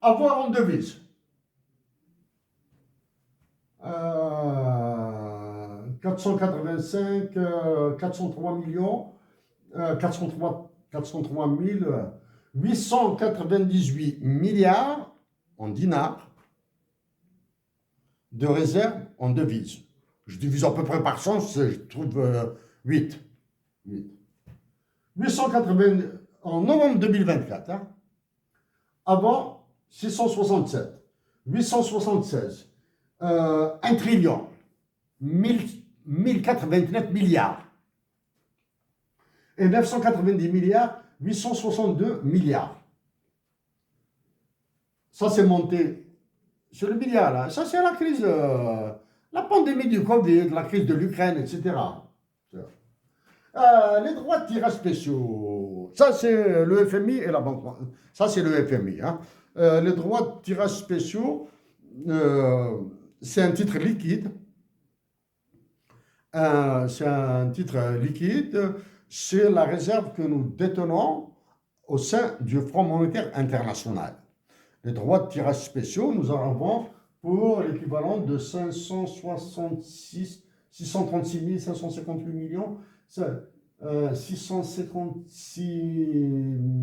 Avoir en devise. 485, 403 millions, 403 898 milliards en dinars de réserves en devises. Je divise à peu près par 100, je trouve 8. 880 en novembre 2024, hein, avant 667, 876, 1 trillion, 1089 milliards et 990 milliards, 862 milliards. Ça, c'est monté sur le milliard. Là. Ça, c'est la crise, la pandémie du Covid, la crise de l'Ukraine, etc. Les droits de tirage spéciaux, ça, c'est le FMI et la Banque. Ça, c'est le FMI. Hein. Les droits de tirage spéciaux, c'est un titre liquide. C'est un titre liquide. C'est la réserve que nous détenons au sein du Fonds monétaire international. Les droits de tirage spéciaux, nous en avons pour l'équivalent de 636 558 millions, 656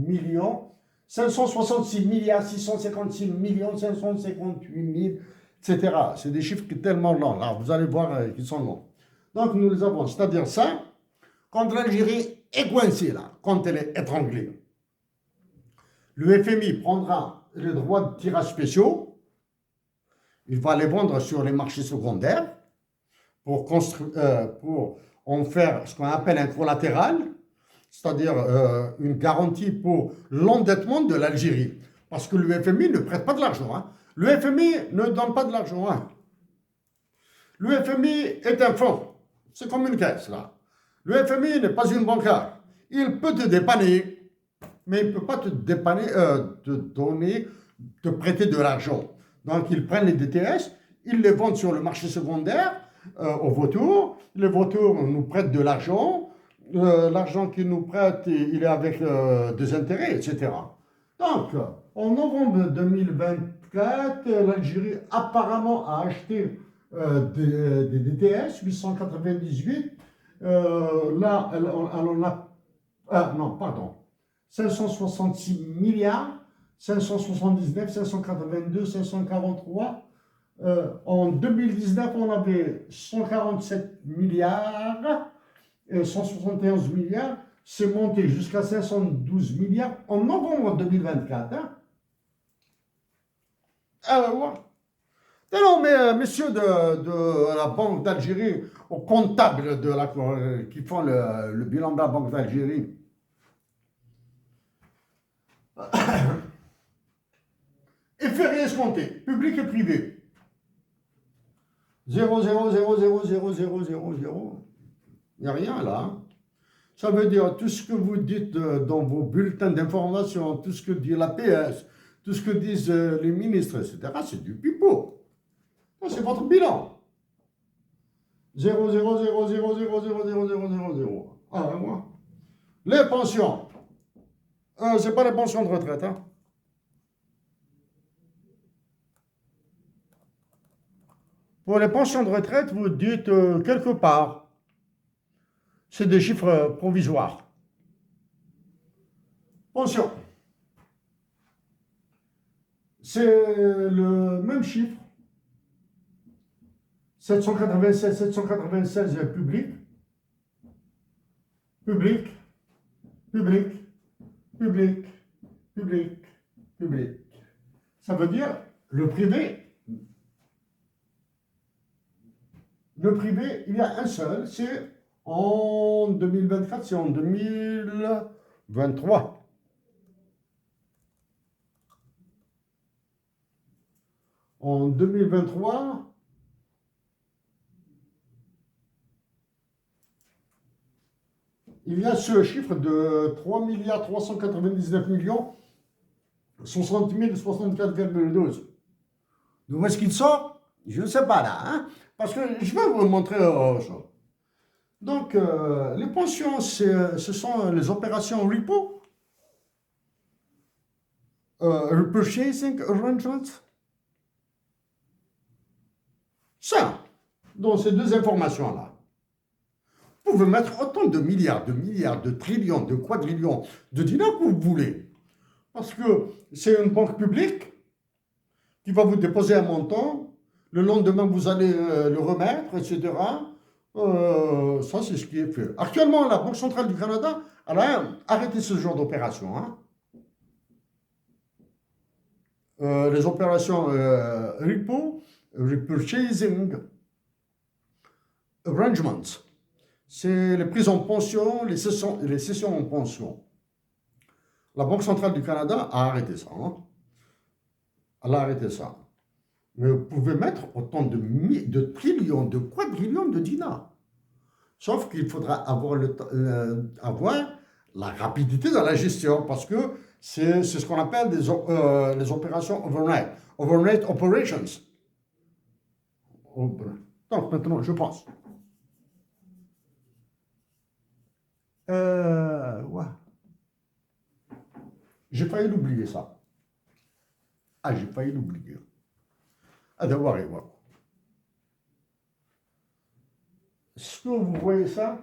millions, 566 milliards, 656 millions, 558 000, etc. C'est des chiffres tellement longs. Là, vous allez voir qu'ils sont longs. Donc, nous les avons. C'est-à-dire ça, quand l'Algérie est coincée, là, quand elle est étranglée, le FMI prendra les droits de tirage spéciaux, il va les vendre sur les marchés secondaires pour en faire ce qu'on appelle un collatéral, c'est-à-dire une garantie pour l'endettement de l'Algérie. Parce que le FMI ne prête pas de l'argent. Hein. Le FMI ne donne pas de l'argent. Hein. Le FMI est un fonds. C'est comme une caisse, là. Le FMI n'est pas une bancaire. Il peut te dépanner, mais il ne peut pas te dépanner, te donner, te prêter de l'argent. Donc, ils prennent les DTS, ils les vendent sur le marché secondaire aux vautours. Les vautours nous prêtent de l'argent. L'argent qu'ils nous prêtent, il est avec des intérêts, etc. Donc, en novembre 2024, l'Algérie apparemment a acheté des DTS 898. Là, elle en a... non, pardon. 566 milliards, 579, 582, 543. En 2019, on avait 147 milliards, 171 milliards. C'est monté jusqu'à 512 milliards en novembre 2024. Hein. Ouais. Non, mais messieurs de la Banque d'Algérie, aux comptables qui font le bilan de la Banque d'Algérie, effet escompté, public et privé. 0, 0, 0, 0, 0, 0, 0, 0. Il n'y a rien là. Hein. Ça veut dire tout ce que vous dites dans vos bulletins d'information, tout ce que dit l'APS, tout ce que disent les ministres, etc., c'est du pipeau. C'est votre bilan. 0, 0, 0, 0, 0, 0, 0, 0, 0, 0. Ah, moi. Les pensions. Ce n'est pas les pensions de retraite. Hein. Pour les pensions de retraite, vous dites quelque part. C'est des chiffres provisoires. Pension. C'est le même chiffre. 796, 796 public. Public. Public. Public. Public. Public. Ça veut dire le privé. Le privé, il y a un seul, c'est en 2024, c'est en 2023. En 2023, il y a ce chiffre de 3 milliards 399 millions 60 064,12. D'où est-ce qu'il sort? Je ne sais pas là, hein, parce que je vais vous montrer autre chose. Donc, les pensions, ce sont les opérations repo. repurchasing arrangements. Ça, dans ces deux informations-là, vous pouvez mettre autant de milliards, de trillions, de quadrillions de dinars que vous voulez. Parce que c'est une banque publique qui va vous déposer un montant, le lendemain vous allez le remettre, etc. Ça, c'est ce qui est fait. Actuellement, la Banque centrale du Canada, elle a arrêté ce genre d'opération. Hein. Les opérations repo, repurchasing arrangements, c'est les prises en pension, les cessions en pension. La Banque centrale du Canada a arrêté ça. Hein. Elle a arrêté ça. Mais vous pouvez mettre autant de trillions, de quadrillions de dinars. Sauf qu'il faudra avoir la rapidité dans la gestion parce que c'est ce qu'on appelle les opérations overnight. Overnight operations. Donc maintenant, je pense. Ouais. J'ai failli l'oublier ça. Ah, j'ai failli l'oublier. Ah, d'avoir et voir. Est-ce que vous voyez ça?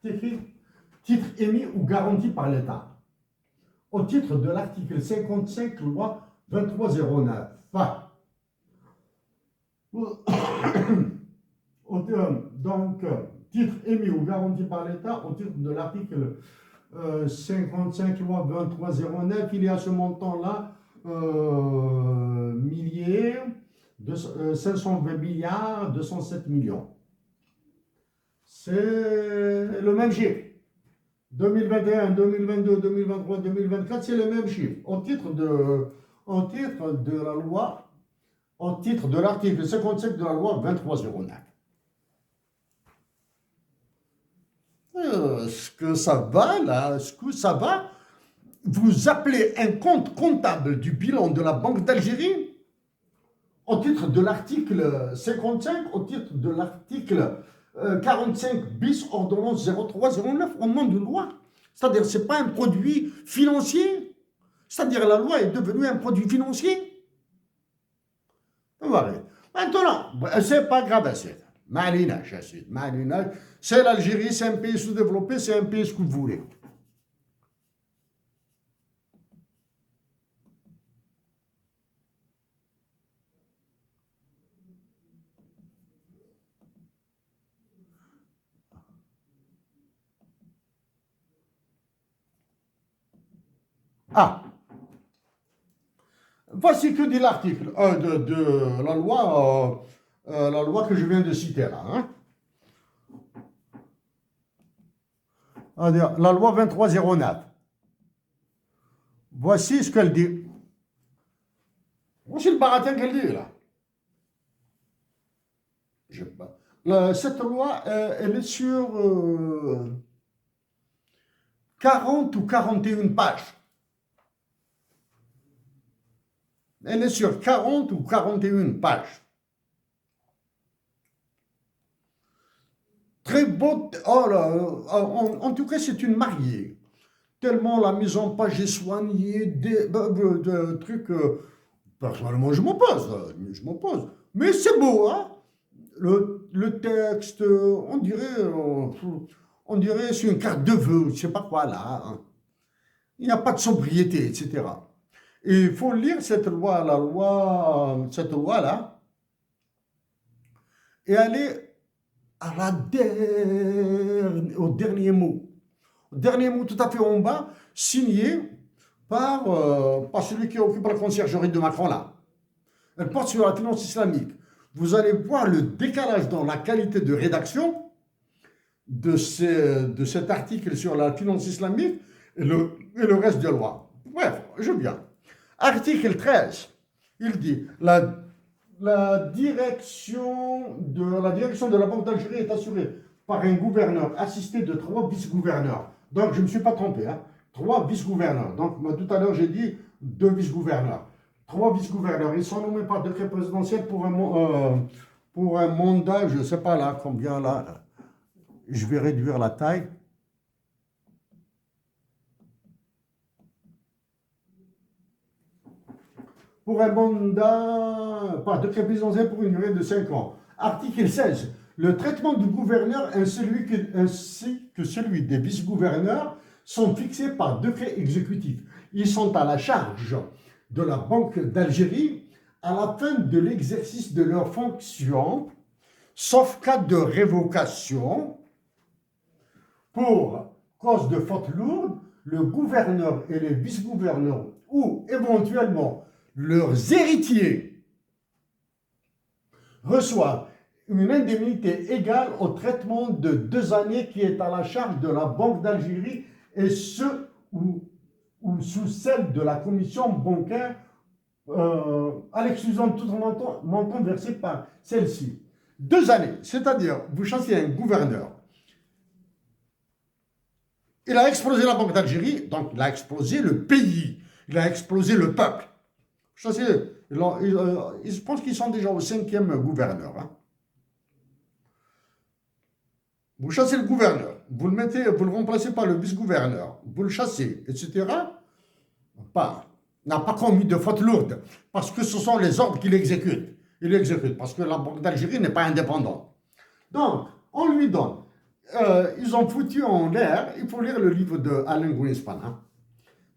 C'est écrit titre émis ou garanti par l'État. Au titre de l'article 55, loi 2309. Enfin, donc, titre émis ou garanti par l'État, au titre de l'article 55, loi 2309, il y a ce montant-là, milliers, 520 milliards, 207 millions. C'est le même chiffre. 2021, 2022, 2023, 2024, c'est le même chiffre. Au titre de la loi, au titre de l'article 57 de la loi 2309. Est-ce que ça va là? Est-ce que ça va? Vous appelez un compte comptable du bilan de la Banque d'Algérie au titre de l'article 55, au titre de l'article 45 bis ordonnance 0309 au nom d'une loi. C'est-à-dire ce n'est pas un produit financier. C'est-à-dire la loi est devenue un produit financier. Voilà. Maintenant, c'est pas grave, c'est l'Algérie, c'est un pays sous-développé, c'est un pays ce que vous voulez. Ah, voici que dit l'article de la loi que je viens de citer là. Hein. La loi 2309. Voici ce qu'elle dit. Voici le baratin qu'elle dit là. Cette loi, elle est sur 40 ou 41 pages. Elle est sur 40 ou 41 pages. Très beau. Oh là, en tout cas, c'est une mariée. Tellement la mise en page est soignée, de trucs. Personnellement, je m'oppose. Mais c'est beau, hein? Le texte, on dirait c'est une carte de vœux, je sais pas quoi là. Hein. Il n'y a pas de sobriété, etc. Et il faut lire cette loi, cette loi-là, et aller au dernier mot. Au dernier mot, tout à fait en bas, signé par celui qui occupe la conciergerie de Macron là. Elle porte sur la finance islamique. Vous allez voir le décalage dans la qualité de rédaction de cet article sur la finance islamique et le reste de loi. Bref, je viens. Article 13, il dit la direction de la Banque d'Algérie est assurée par un gouverneur assisté de 3 vice-gouverneurs. Donc, je ne me suis pas trompé. Hein. 3 vice-gouverneurs. Donc, moi, tout à l'heure, j'ai dit 2 vice-gouverneurs. 3 vice-gouverneurs. Ils sont nommés par décret présidentiel pour un mandat, je ne sais pas là, combien là. Je vais réduire la taille. pour un mandat par décret présidentiel pour une durée de 5 ans. Article 16. Le traitement du gouverneur ainsi que celui des vice-gouverneurs sont fixés par décret exécutif. Ils sont à la charge de la Banque d'Algérie à la fin de l'exercice de leurs fonctions, sauf cas de révocation. Pour cause de faute lourde, le gouverneur et les vice-gouverneurs ou éventuellement leurs héritiers reçoivent une indemnité égale au traitement de 2 années qui est à la charge de la Banque d'Algérie et ou sous celle de la commission bancaire à l'exclusion de tout montant versé par celle-ci. 2 années, c'est-à-dire vous chassez un gouverneur. Il a explosé la Banque d'Algérie, donc il a explosé le pays, il a explosé le peuple. Je pense qu'ils sont déjà au 5e gouverneur. Hein. Vous chassez le gouverneur, vous le remplacez par le vice-gouverneur, vous le chassez, etc. N'a pas commis de faute lourde, parce que ce sont les ordres qu'il exécute. Il exécute, parce que la Banque d'Algérie n'est pas indépendante. Donc, on lui donne. Ils ont foutu en l'air, il faut lire le livre de Alain Greenspan, hein,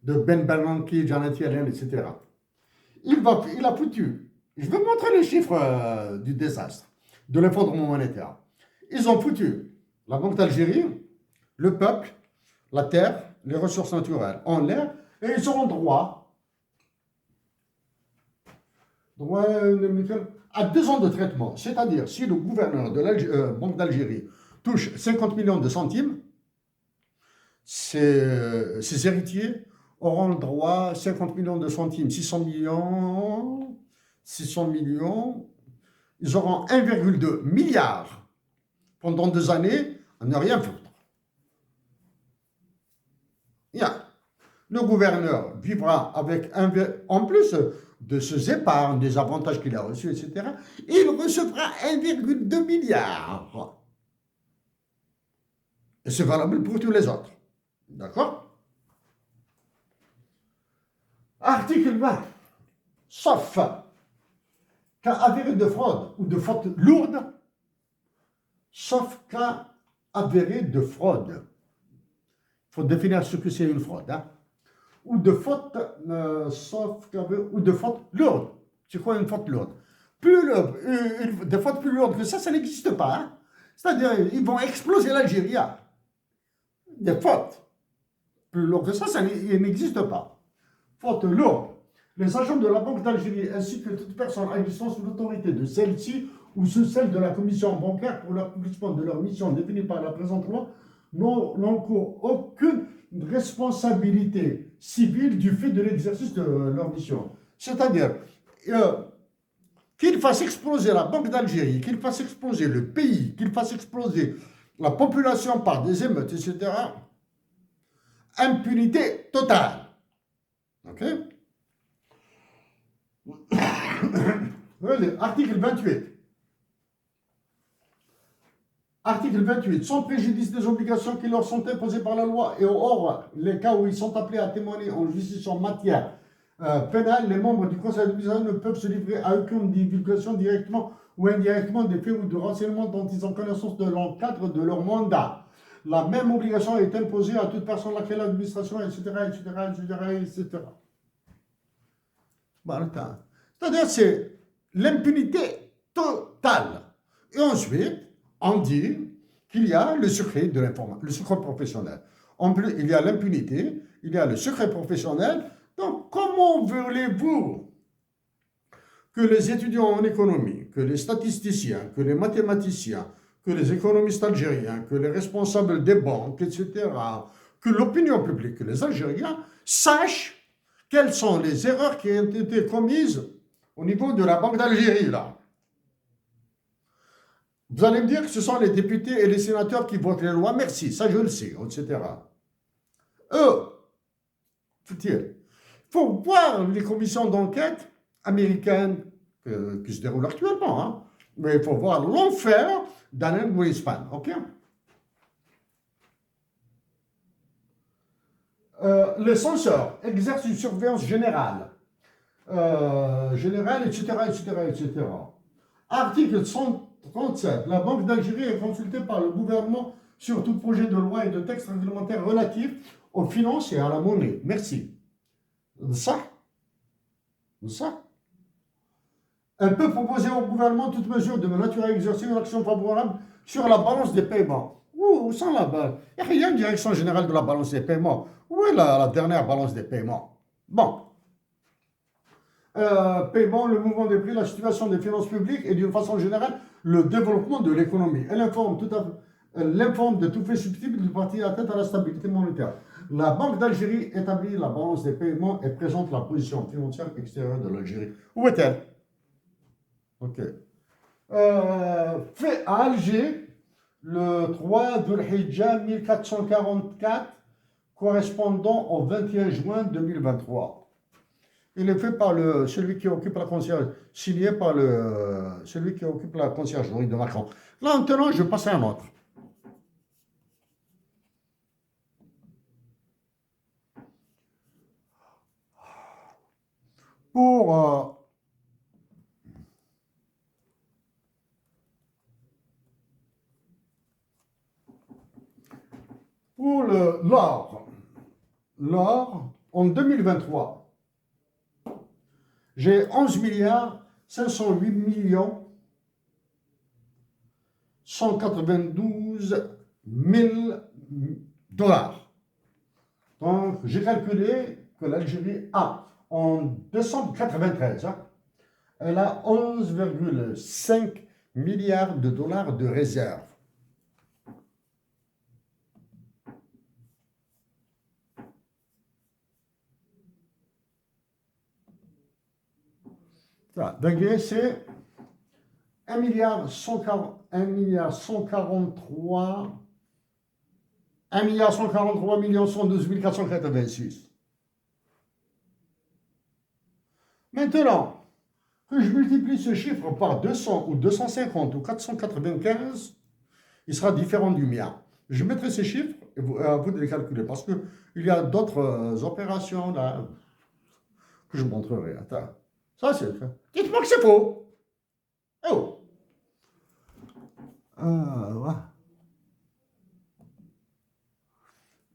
de Ben Bernanke, Janet Yellen, etc. Il a foutu, je vais montrer les chiffres du désastre, de l'effondrement monétaire. Ils ont foutu la Banque d'Algérie, le peuple, la terre, les ressources naturelles en l'air, et ils auront droit à 2 ans de traitement. C'est-à-dire, si le gouverneur de la Banque d'Algérie touche 50 millions de centimes, ses héritiers auront le droit à 50 millions de centimes, 600 millions, ils auront 1,2 milliard pendant 2 années à ne rien foutre. Le gouverneur vivra avec, en plus de ses épargnes, des avantages qu'il a reçus, etc., il recevra 1,2 milliard. Et c'est valable pour tous les autres. D'accord? Article 20. Sauf cas avéré de fraude ou de faute lourde, sauf cas avéré de fraude. Il faut définir ce que c'est une fraude. Hein? Ou de faute, ou de faute lourde. C'est quoi une faute lourde? Des fautes plus lourdes que ça n'existe pas. Hein? C'est-à-dire, ils vont exploser l'Algérie. Des fautes plus lourdes que ça n'existe pas. Faute lourde. Les agents de la Banque d'Algérie ainsi que toute personne agissant sous l'autorité de celle-ci ou sous celle de la commission bancaire pour l'accomplissement de leur mission définie par la présente loi n'encourent aucune responsabilité civile du fait de l'exercice de leur mission. C'est-à-dire qu'ils fassent exploser la Banque d'Algérie, qu'ils fassent exploser le pays, qu'ils fassent exploser la population par des émeutes, etc. Impunité totale. Ok? Article 28. Article 28. Sans préjudice des obligations qui leur sont imposées par la loi et hors les cas où ils sont appelés à témoigner en justice en matière pénale, les membres du conseil d'administration ne peuvent se livrer à aucune divulgation directement ou indirectement des faits ou de renseignements dont ils ont connaissance dans le cadre de leur mandat. La même obligation est imposée à toute personne laquelle l'administration, etc., etc. C'est-à-dire, c'est l'impunité totale. Et ensuite, on dit qu'il y a le secret de l'information, le secret professionnel. En plus, il y a l'impunité, il y a le secret professionnel. Donc, comment voulez-vous que les étudiants en économie, que les statisticiens, que les mathématiciens, que les économistes algériens, que les responsables des banques, etc., que l'opinion publique, que les Algériens sachent quelles sont les erreurs qui ont été commises au niveau de la Banque d'Algérie, là? Vous allez me dire que ce sont les députés et les sénateurs qui votent les lois. Merci, ça je le sais, etc. Il faut voir les commissions d'enquête américaines qui se déroulent actuellement. Hein. Mais il faut voir l'enfer d'Alain Greenspan. Ok? Les censeurs exercent une surveillance générale générale, etc., etc., etc. Article 137. La Banque d'Algérie est consultée par le gouvernement sur tout projet de loi et de texte réglementaire relatif aux finances et à la monnaie. Merci. Ça, ça. Elle peut proposer au gouvernement toute mesure de nature à exercer une action favorable sur la balance des paiements. Où sans la balance? Il y a une direction générale de la balance des paiements. Où est la dernière balance des paiements? Bon. Paiement, le mouvement des prix, la situation des finances publiques et d'une façon générale, le développement de l'économie. Elle informe de tout fait susceptible de partir à tête à la stabilité monétaire. La Banque d'Algérie établit la balance des paiements et présente la position financière extérieure de l'Algérie. Où est-elle? Ok. Fait à Alger, le 3 Dhul-Hijjah 1444, correspondant au 21 juin 2023. Il est fait par celui qui occupe la concierge, signé par celui qui occupe la conciergerie de Macron. Là, maintenant, je passe à un autre. Pour l'or, en 2023, j'ai 11 milliards 508 millions 192 000 dollars. Donc, j'ai calculé que l'Algérie a, en décembre 93, elle a 11,5 milliards de dollars de réserves. Donc, c'est 1 milliard 143 millions 112 486. Maintenant, que je multiplie ce chiffre par 200 ou 250 ou 495, il sera différent du mien. Je mettrai ces chiffres et à vous de les calculer parce qu'il y a d'autres opérations là que je montrerai. Attends. Ça, c'est. Dites-moi que c'est faux. Oh! Ouais.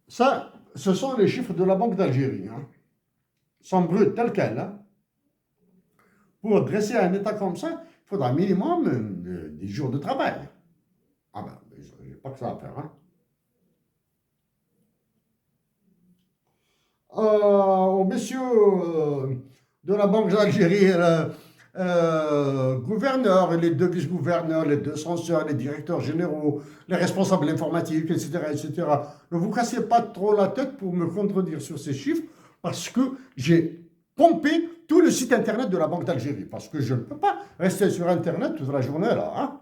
Ça, ce sont les chiffres de la Banque d'Algérie. Sont bruts, tels quels. Pour dresser un état comme ça, il faudra minimum 10 jours de travail. Ah ben, je n'ai pas que ça à faire. Aux messieurs de la Banque d'Algérie, gouverneurs, les deux vice-gouverneurs, les deux censeurs, les directeurs généraux, les responsables informatiques, etc., etc. Ne vous cassez pas trop la tête pour me contredire sur ces chiffres parce que j'ai pompé tout le site internet de la Banque d'Algérie parce que je ne peux pas rester sur internet toute la journée là.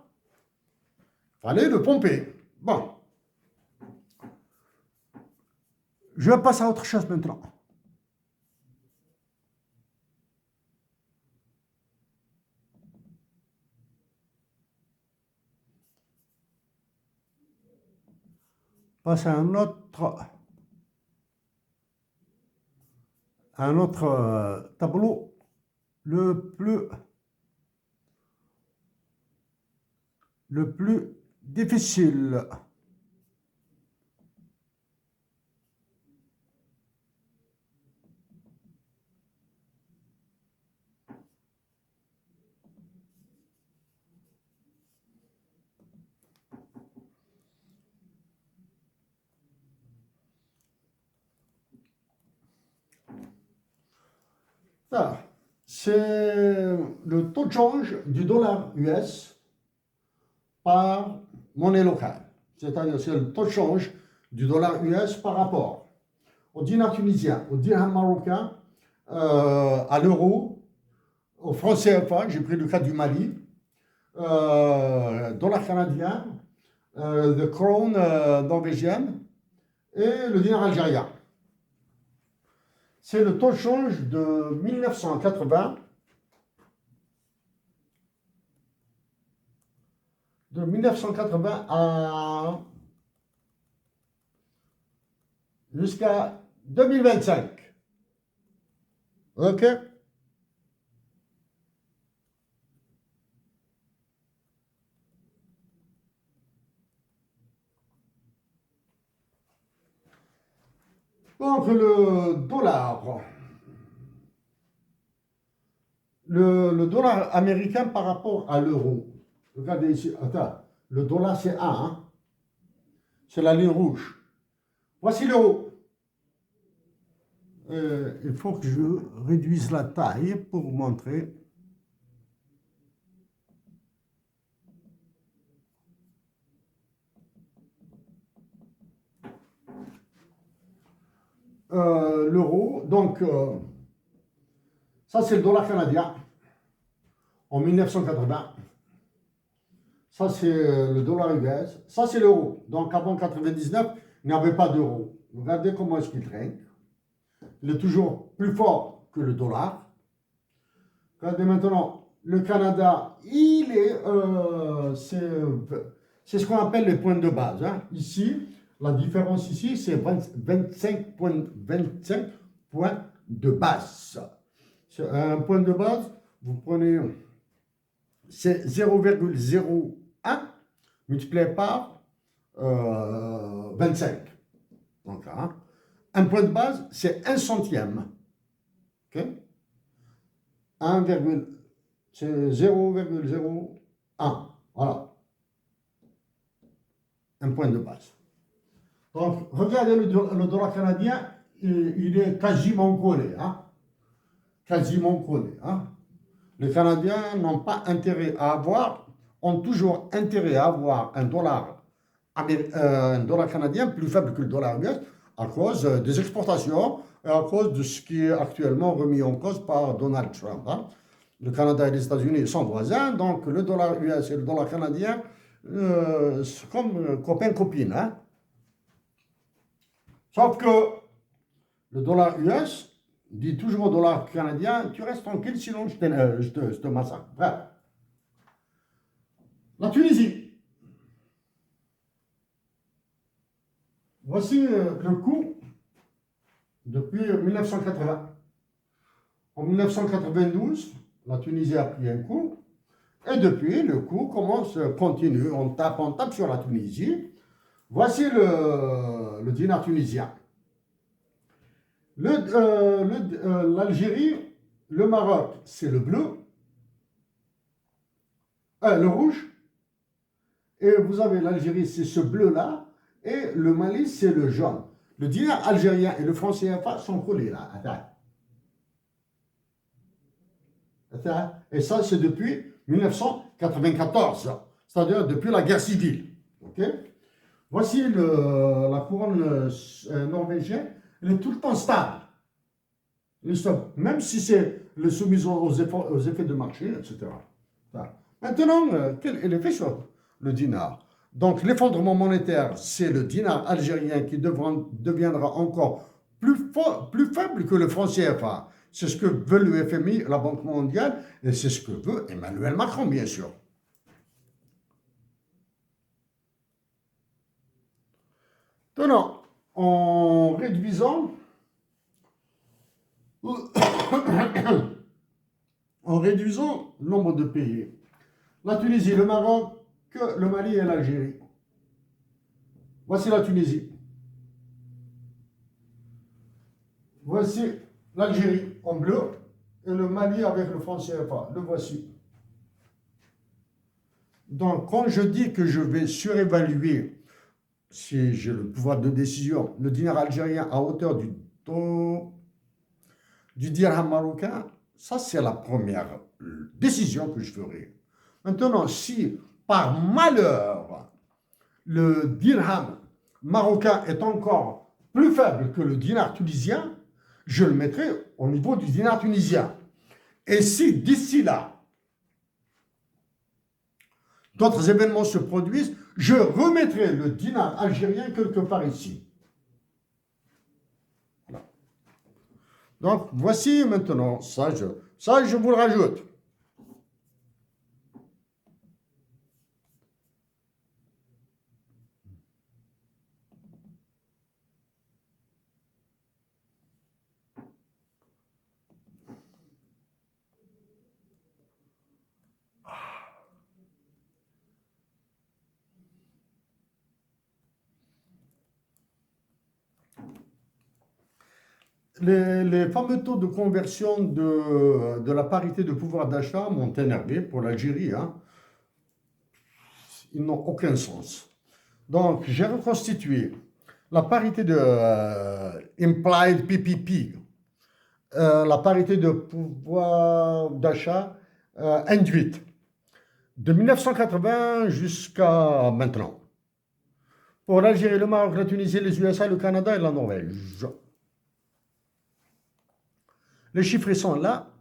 Fallait le pomper. Bon. Je passe à autre chose maintenant. Passe à un autre tableau, le plus difficile. Ça, c'est le taux de change du dollar US par monnaie locale. C'est-à-dire, c'est le taux de change du dollar US par rapport au dinar tunisien, au dirham marocain, à l'euro, au franc CFA, j'ai pris le cas du Mali, dollar canadien, le krone norvégienne et le dinar algérien. C'est le taux de change de 1980 à jusqu'à 2025. OK? Donc, le dollar. Le dollar américain par rapport à l'euro. Regardez ici. Attends. Le dollar, c'est 1. Hein? C'est la ligne rouge. Voici l'euro. Il faut que je réduise la taille pour vous montrer. L'euro. Donc, ça, c'est le dollar canadien en 1980. Ça, c'est le dollar US. Ça, c'est l'euro. Donc, avant 99, il n'y avait pas d'euro. Regardez comment est-ce qu'il traîne. Il est toujours plus fort que le dollar. Regardez maintenant, le Canada, c'est ce qu'on appelle les points de base. Hein. Ici, la différence ici, c'est 25 points de base. Un point de base, vous prenez, c'est 0,01 multiplié par 25. Donc, hein, un point de base, c'est 1 centième. Okay? C'est 0,01. Voilà. Un point de base. Donc, regardez le dollar canadien, il est quasiment collé. Hein? Quasiment collé. Hein? Les Canadiens n'ont pas intérêt à avoir, ont toujours intérêt à avoir un dollar canadien plus faible que le dollar US à cause des exportations et à cause de ce qui est actuellement remis en cause par Donald Trump. Hein? Le Canada et les États-Unis sont voisins, donc le dollar US et le dollar canadien, c'est comme copain-copine. Hein? Sauf que le dollar US dit toujours au dollar canadien, tu restes tranquille, sinon je te massacre. Bref. La Tunisie. Voici le coût depuis 1980. En 1992, la Tunisie a pris un coup. Et depuis, le coup continue. On tape sur la Tunisie. Voici le dinar tunisien. L'Algérie, le Maroc, c'est le bleu. Le rouge. Et vous avez l'Algérie, c'est ce bleu-là. Et le Mali, c'est le jaune. Le dinar algérien et le franc CFA sont collés là. Attends. Et ça, c'est depuis 1994. C'est-à-dire depuis la guerre civile. Okay? Voici la couronne norvégienne. Elle est tout le temps stable. Même si c'est le soumis aux effets de marché, etc. Maintenant, quel est l'effet sur le dinar? Donc, l'effondrement monétaire, c'est le dinar algérien qui deviendra encore plus faible que le franc CFA. C'est ce que veut le FMI, la Banque mondiale, et c'est ce que veut Emmanuel Macron, bien sûr. Maintenant, en réduisant le nombre de pays, la Tunisie, le Maroc, le Mali et l'Algérie. Voici la Tunisie. Voici l'Algérie en bleu et le Mali avec le franc CFA. Le voici. Donc, quand je dis que je vais surévaluer, si j'ai le pouvoir de décision, le dinar algérien à hauteur du taux du dirham marocain, ça c'est la première décision que je ferai. Maintenant, si par malheur le dirham marocain est encore plus faible que le dinar tunisien, je le mettrai au niveau du dinar tunisien. Et si d'ici là, d'autres événements se produisent, je remettrai le dinar algérien quelque part ici. Voilà. Donc, voici maintenant, ça je vous le rajoute. Les fameux taux de conversion de la parité de pouvoir d'achat m'ont énervé pour l'Algérie, hein. Ils n'ont aucun sens. Donc, j'ai reconstitué la parité de implied PPP, la parité de pouvoir d'achat induite, de 1980 jusqu'à maintenant. Pour l'Algérie, le Maroc, la Tunisie, les USA, le Canada et la Norvège. Les chiffres sont là,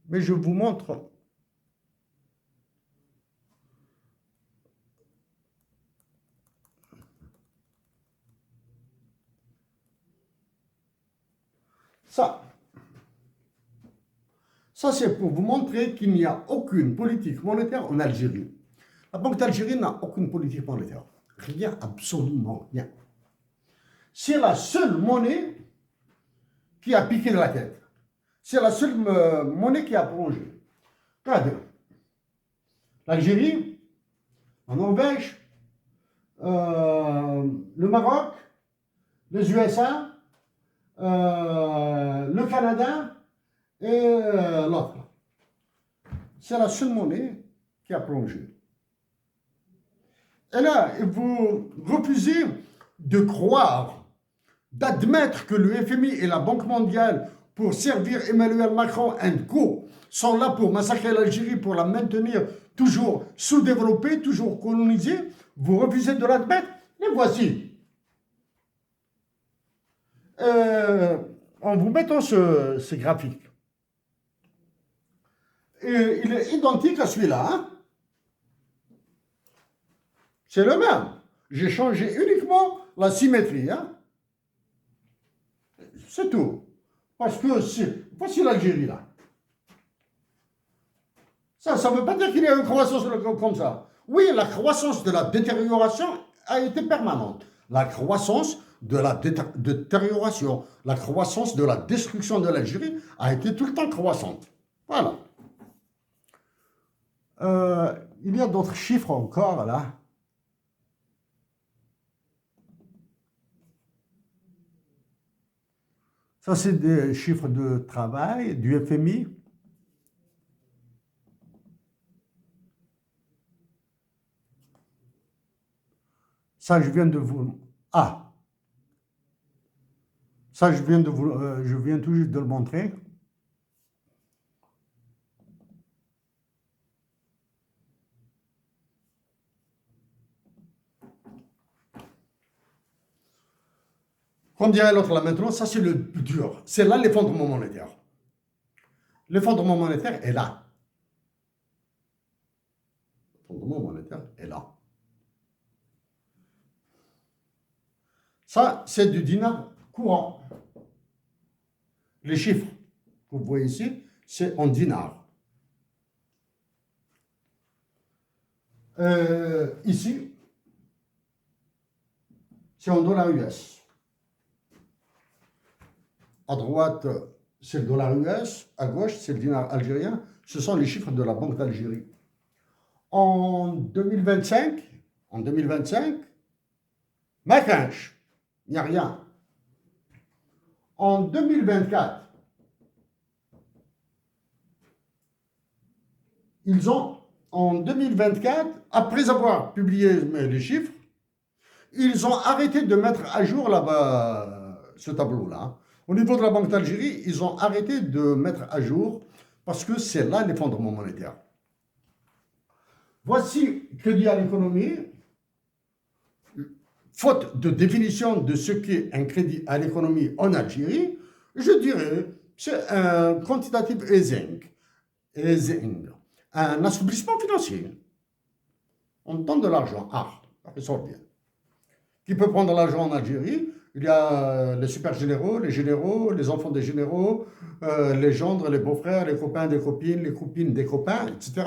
mais je vous montre. Ça, ça c'est pour vous montrer qu'il n'y a aucune politique monétaire en Algérie. La Banque d'Algérie n'a aucune politique monétaire. Rien, absolument rien. C'est la seule monnaie qui a piqué de la tête. C'est la seule monnaie qui a plongé. Regardez, l'Algérie, la Norvège, le Maroc, les USA, le Canada et l'autre. C'est la seule monnaie qui a plongé. Et là, vous refusez de croire, d'admettre que le FMI et la Banque mondiale, pour servir Emmanuel Macron et co, sont là pour massacrer l'Algérie, pour la maintenir toujours sous-développée, toujours colonisée. Vous refusez de l'admettre. Les voici. En vous mettant ce graphique. Et il est identique à celui-là. Hein? C'est le même. J'ai changé uniquement la symétrie. Hein? C'est tout. Parce que voici l'Algérie là. Ça ne veut pas dire qu'il y a une croissance comme ça. Oui, la croissance de la détérioration a été permanente. La croissance de la détérioration, la croissance de la destruction de l'Algérie a été tout le temps croissante. Voilà. Il y a d'autres chiffres encore là. Ça, c'est des chiffres de travail du FMI. Ça, je viens de vous... Ah! Ça, je viens tout juste de le montrer. Comme dirait l'autre là maintenant, ça c'est le plus dur. C'est là l'effondrement monétaire. L'effondrement monétaire est là. L'effondrement monétaire est là. Ça, c'est du dinar courant. Les chiffres que vous voyez ici, c'est en dinars. Ici, c'est en dollars US. À droite, c'est le dollar US. À gauche, c'est le dinar algérien. Ce sont les chiffres de la Banque d'Algérie. En 2025, Macinch, il n'y a rien. En 2024, en 2024, après avoir publié les chiffres, ils ont arrêté de mettre à jour là-bas ce tableau-là. Au niveau de la Banque d'Algérie, ils ont arrêté de mettre à jour parce que c'est là l'effondrement monétaire. Voici crédit à l'économie. Faute de définition de ce qu'est un crédit à l'économie en Algérie, je dirais c'est un quantitative easing, un assouplissement financier. On donne de l'argent. Ah, ça sort bien. Qui peut prendre l'argent en Algérie? Il y a les super généraux, les enfants des généraux, les gendres, les beaux-frères, les copains des copines, les copines des copains, etc.,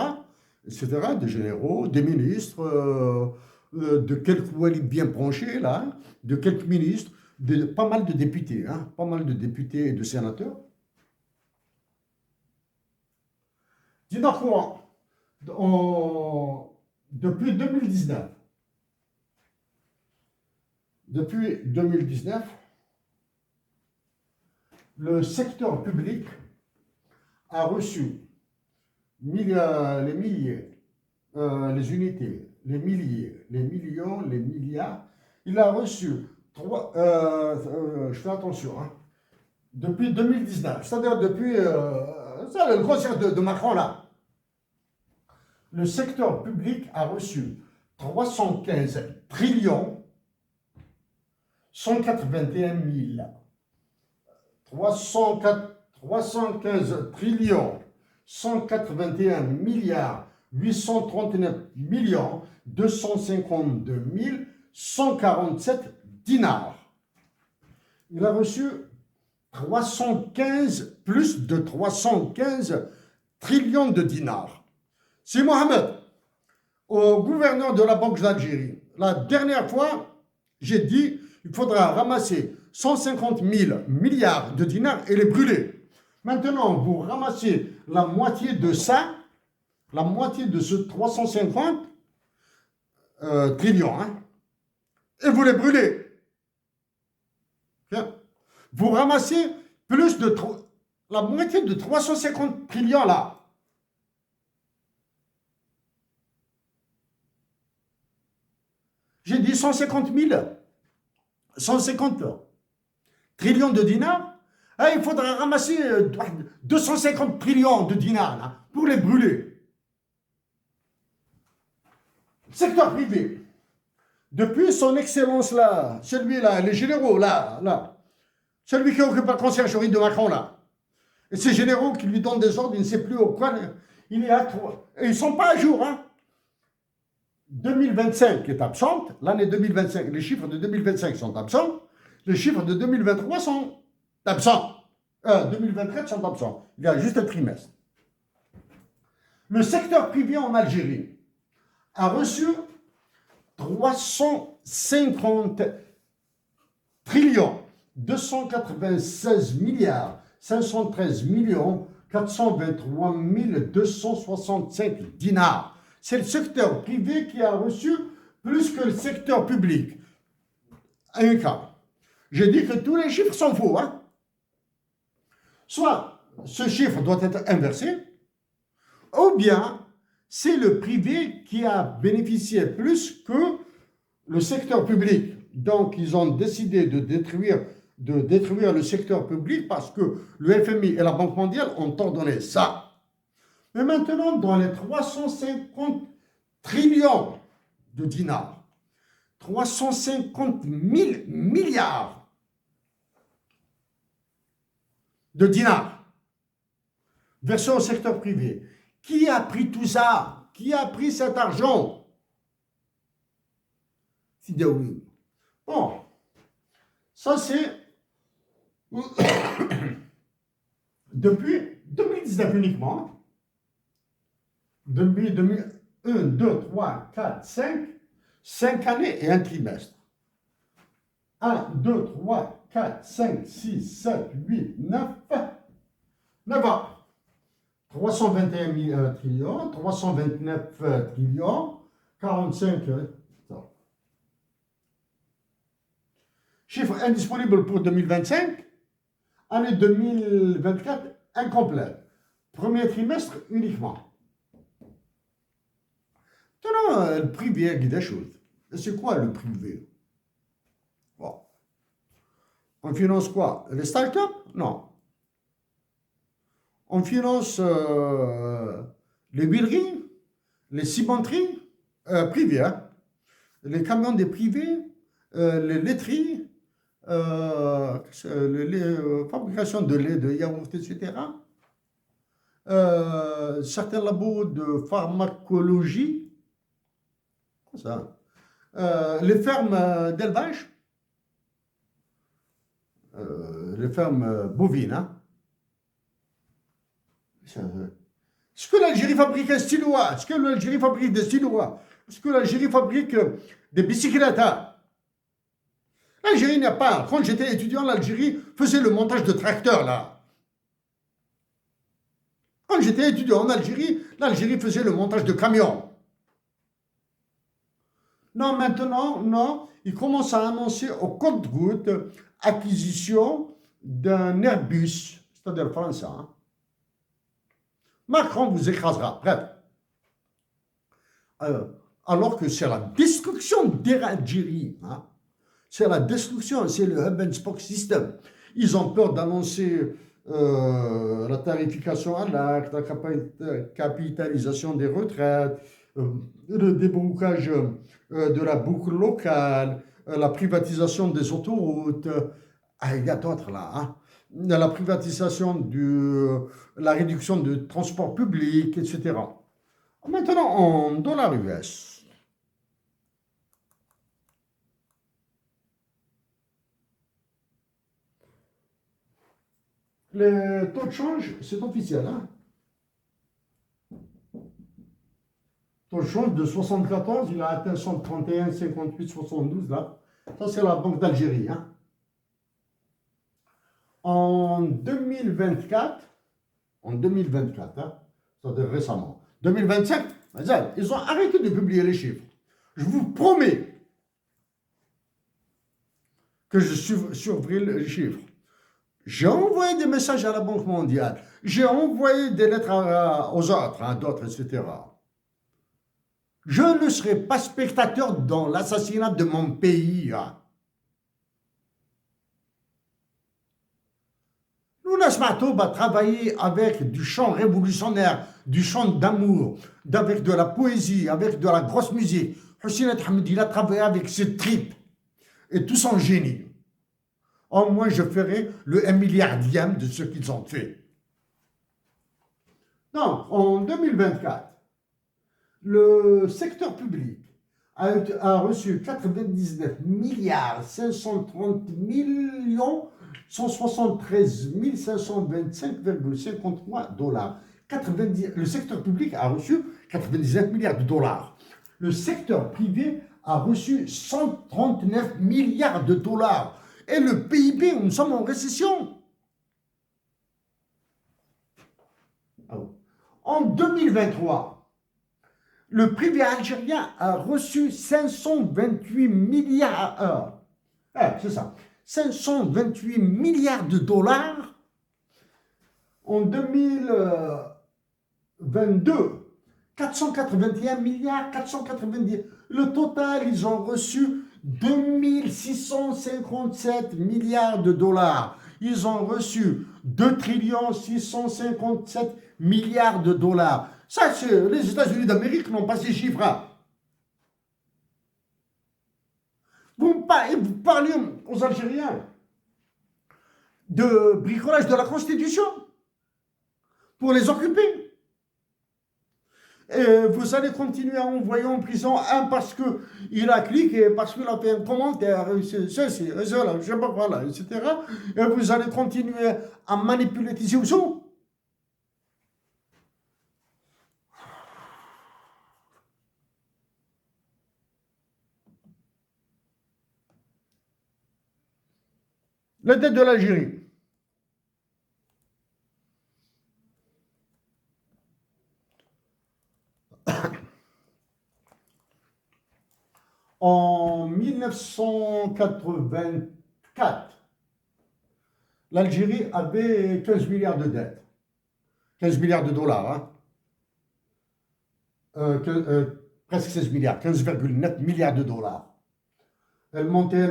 des généraux, des ministres, de quelques oualides bien penchés, là, de quelques ministres, de pas mal de députés, hein, pas mal de députés et de sénateurs. Dinar courant, depuis 2019, Le secteur public a reçu les milliers, les unités, les milliers, les millions, les milliards. Il a reçu je fais attention, hein, depuis 2019, c'est-à-dire depuis le concert de Macron là. Le secteur public a reçu 315 trillions 181 000. 315 trillions 181 milliards 839 millions 252 147 dinars. Il a reçu plus de 315 trillions de dinars. C'est Mohamed, au gouverneur de la Banque d'Algérie. La dernière fois, j'ai dit qu'il faudra ramasser 150 000 milliards de dinars et les brûler. Maintenant, vous ramassez la moitié de ça, la moitié de ce 350 trillions, hein, et vous les brûlez. Bien. Vous ramassez plus de la moitié de 350 trillions là. J'ai dit 150 trillions de dinars. Il faudra ramasser 250 trillions de dinars là, pour les brûler. Secteur privé. Depuis son excellence là, celui-là, les généraux là, celui qui occupe la conciergerie de Macron là, et ces généraux qui lui donnent des ordres, il ne sait plus au quoi, il est à 3. Et ils ne sont pas à jour, hein. 2025 est absente, l'année 2025, les chiffres de 2025 sont absents, les chiffres de 2023 sont absents, 2024 sont absents, il y a juste un trimestre. Le secteur privé en Algérie a reçu 350 trillions 296 milliards 513 millions 423 265 dinars. C'est le secteur privé qui a reçu plus que le secteur public. Un cas. J'ai dit que tous les chiffres sont faux, hein. Soit ce chiffre doit être inversé, ou bien c'est le privé qui a bénéficié plus que le secteur public. Donc, ils ont décidé de détruire le secteur public parce que le FMI et la Banque mondiale ont ordonné ça. Mais maintenant, dans les 350 trillions de dinars, 350 000 milliards de dinars versés au secteur privé, qui a pris tout ça? Qui a pris cet argent? Sidaoui. Bon, ça c'est depuis 2019 uniquement. Depuis 1, 2, 3, 4, 5 années et un trimestre. 1, 2, 3, 4, 5, 6, 7, 8, 9 ans. 321 trillions, 329 trillions, 45. Chiffre indisponible pour 2025, année 2024 incomplète. Premier trimestre uniquement. Maintenant, le privé dit des choses. Et c'est quoi le privé? Bon. On finance quoi? Les startups? Non. On finance les huileries, les cimenteries privées, hein. Les camions des privés, les laiteries, fabrication de lait, de yaourt, etc. Certains labos de pharmacologie, ça. Les fermes d'élevage, les fermes bovines, hein. Est-ce que l'Algérie fabrique un stylo? Est-ce que l'Algérie fabrique des stylos? Est-ce que l'Algérie fabrique des bicyclettes? L'Algérie n'a pas. Quand j'étais étudiant, l'Algérie faisait le montage de tracteurs, là. Quand j'étais étudiant en Algérie, l'Algérie faisait le montage de camions. Non, maintenant, non. Ils commencent à annoncer au compte-gouttes acquisition d'un Airbus, c'est-à-dire français. Hein. Macron vous écrasera. Bref. Euh, alors que c'est la destruction d'Algérie. Hein. C'est la destruction, c'est le hub and spoke system. Ils ont peur d'annoncer la tarification à l'acte, la capitalisation des retraites, le déblocage de la boucle locale, la privatisation des autoroutes. Il y a d'autres là. Hein. La privatisation la réduction du transport public, etc. Maintenant, en dollars US. Le taux de change, c'est officiel. Hein? Taux de change de 74, il a atteint 131, 58, 72 là. Ça, c'est la Banque d'Algérie. Hein? En 2024, hein, c'est-à-dire récemment, 2025, ils ont arrêté de publier les chiffres. Je vous promets que je surveille les chiffres. J'ai envoyé des messages à la Banque mondiale. J'ai envoyé des lettres aux autres, à d'autres, etc. Je ne serai pas spectateur dans l'assassinat de mon pays. Hein. Luna Smato va travailler avec du chant révolutionnaire, du chant d'amour, avec de la poésie, avec de la grosse musique. Hussein Hamdi, il a travaillé avec ses tripes et tout son génie. Au moins, je ferai le 1 milliardième de ce qu'ils ont fait. Donc, en 2024, le secteur public a reçu 99 milliards 530 millions 173 525,53 dollars. Le secteur public a reçu 99 milliards de dollars. Le secteur privé a reçu 139 milliards de dollars. Et le PIB, nous sommes en récession. En 2023, le privé algérien a reçu 528 milliards. C'est ça. 528 milliards de dollars. En 2022, 481 milliards, 490. Le total, ils ont reçu 2657 milliards de dollars. Ils ont reçu 2 657 milliards de dollars. Ça, les États-Unis d'Amérique n'ont pas ces chiffres-là. Vous parlez aux Algériens de bricolage de la Constitution pour les occuper. Et vous allez continuer à envoyer en prison un parce qu'il a cliqué, parce qu'il a fait un commentaire, ceci, cela, je sais pas quoi, etc. Et vous allez continuer à manipuler Tizi Ouzou. La dette de l'Algérie. En 1984, l'Algérie avait 15 milliards de dettes. 15 milliards de dollars. Hein. Presque 16 milliards, 15,9 milliards de dollars. Elle montait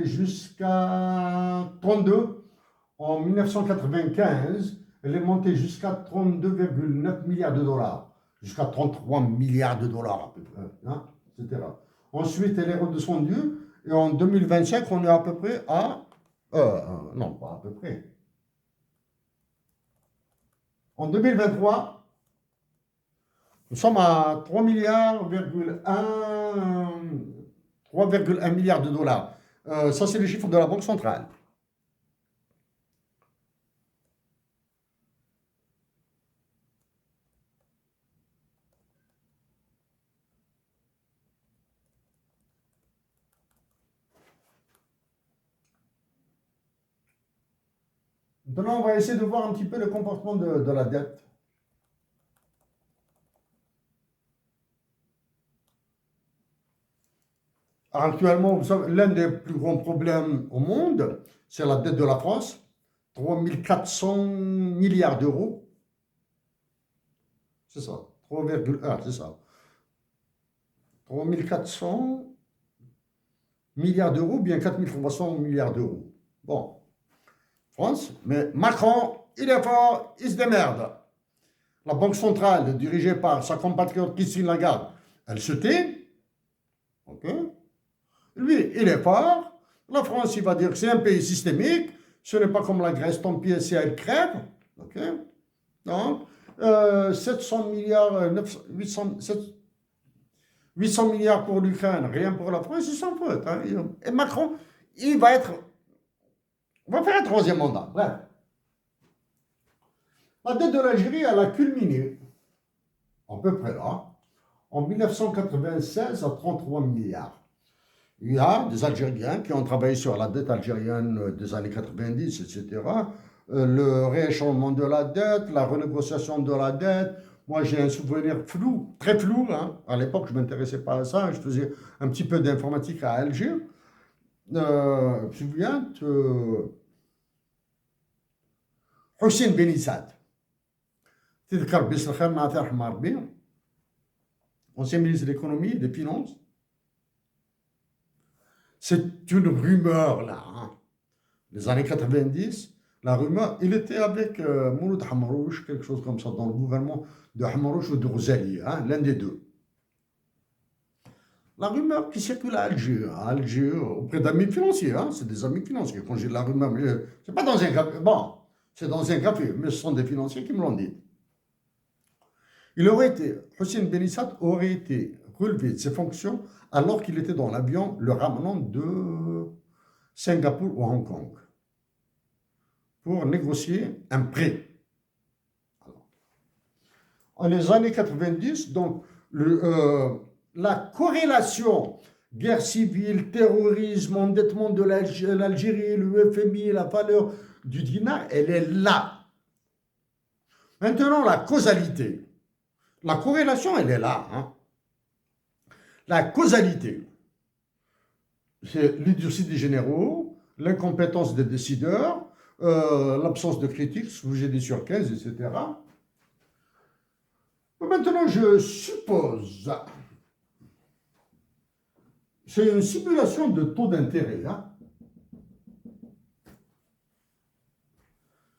jusqu'à 32. En 1995, elle est montée jusqu'à 32,9 milliards de dollars. Jusqu'à 33 milliards de dollars à peu près. Hein, etc. Ensuite, elle est redescendue. Et en 2025, on est à peu près à... non, pas à peu près. En 2023, nous sommes à 3 milliards, 3,1 milliards de dollars. Ça, c'est les chiffres de la Banque centrale. Maintenant, on va essayer de voir un petit peu le comportement de la dette. Actuellement, vous savez, l'un des plus grands problèmes au monde, c'est la dette de la France, 3400 milliards d'euros. C'est ça, 3,1, c'est ça. 3400 milliards d'euros, bien 4300 milliards d'euros. Bon, France, mais Macron, il est fort, il se démerde. La Banque centrale, dirigée par sa compatriote Christine Lagarde, elle se tait. Ok. Lui, il est fort. La France, il va dire que c'est un pays systémique. Ce n'est pas comme la Grèce, tant pis si elle crève. Ok. Donc, 700 milliards, 800 milliards pour l'Ukraine, rien pour la France, il s'en fout. Hein. Et Macron, il va être. On va faire un troisième mandat. Bref. La dette de l'Algérie, elle a culminé, à peu près là, en 1996 à 33 milliards. Il y a des Algériens qui ont travaillé sur la dette algérienne des années 90, etc. Le rééchelonnement de la dette, la renégociation de la dette. Moi, j'ai un souvenir flou, très flou. Hein. À l'époque, je ne m'intéressais pas à ça. Je faisais un petit peu d'informatique à Alger. Je me souviens de Hussein Benissad. تذكر بيس الخير ناطر حمار بيه ancien ministre de l'économie et des finances. C'est une rumeur là. Hein. Les années 90, la rumeur, il était avec Mouloud Hamrouch, quelque chose comme ça, dans le gouvernement de Hamrouch ou de Rosalie, hein, l'un des deux. La rumeur qui circule à Alger, auprès d'amis financiers, hein, c'est des amis financiers. Quand j'ai la rumeur, c'est pas dans un café, bon, c'est dans un café, mais ce sont des financiers qui me l'ont dit. Hussein Benissad aurait été relevé de ses fonctions alors qu'il était dans l'avion le ramenant de Singapour ou Hong Kong pour négocier un prêt. Alors, en les années 90, donc, la corrélation guerre civile, terrorisme, endettement de l'Algérie, le FMI, la valeur du dinar, elle est là. Maintenant, la causalité. La corrélation, elle est là. Hein. La causalité, c'est l'idiotie des généraux, l'incompétence des décideurs, l'absence de critique, ce que j'ai dit sur 15, etc. Maintenant, je suppose, c'est une simulation de taux d'intérêt. Hein.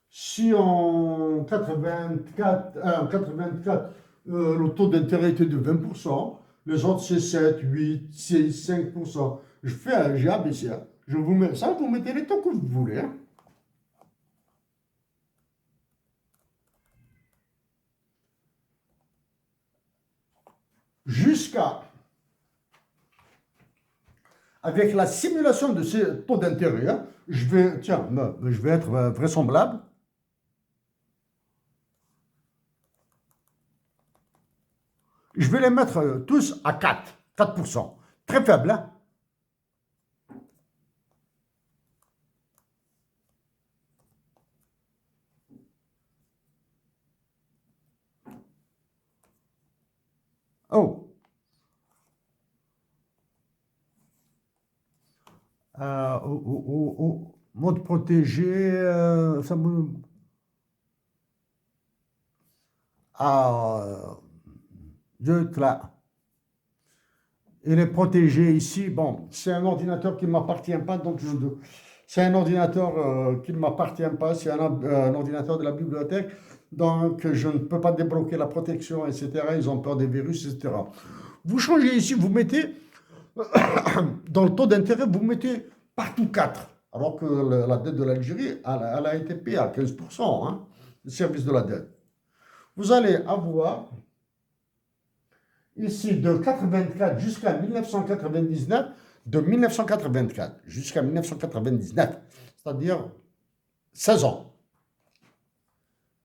Si en 84, le taux d'intérêt était de 20%, les autres c'est 7, 8, 6, 5%. J'ai abaissé. Hein. Je vous mets ça, vous mettez les taux que vous voulez. Hein. Jusqu'à, avec la simulation de ces taux d'intérêt, hein, je vais être vraisemblable. Je vais les mettre tous à 4%. Très faible, hein? Oh. Mode protégé, ça me... là. Il est protégé ici. Bon, c'est un ordinateur qui ne m'appartient pas, donc c'est un ordinateur qui ne m'appartient pas, c'est un ordinateur de la bibliothèque, donc je ne peux pas débloquer la protection, etc. Ils ont peur des virus, etc. Vous changez ici, vous mettez, dans le taux d'intérêt, vous mettez partout 4, alors que la dette de l'Algérie, elle a été payée à 15%, hein, le service de la dette. Vous allez avoir ici de 84 jusqu'à 1999, de 1984 jusqu'à 1999, c'est-à-dire 16 ans.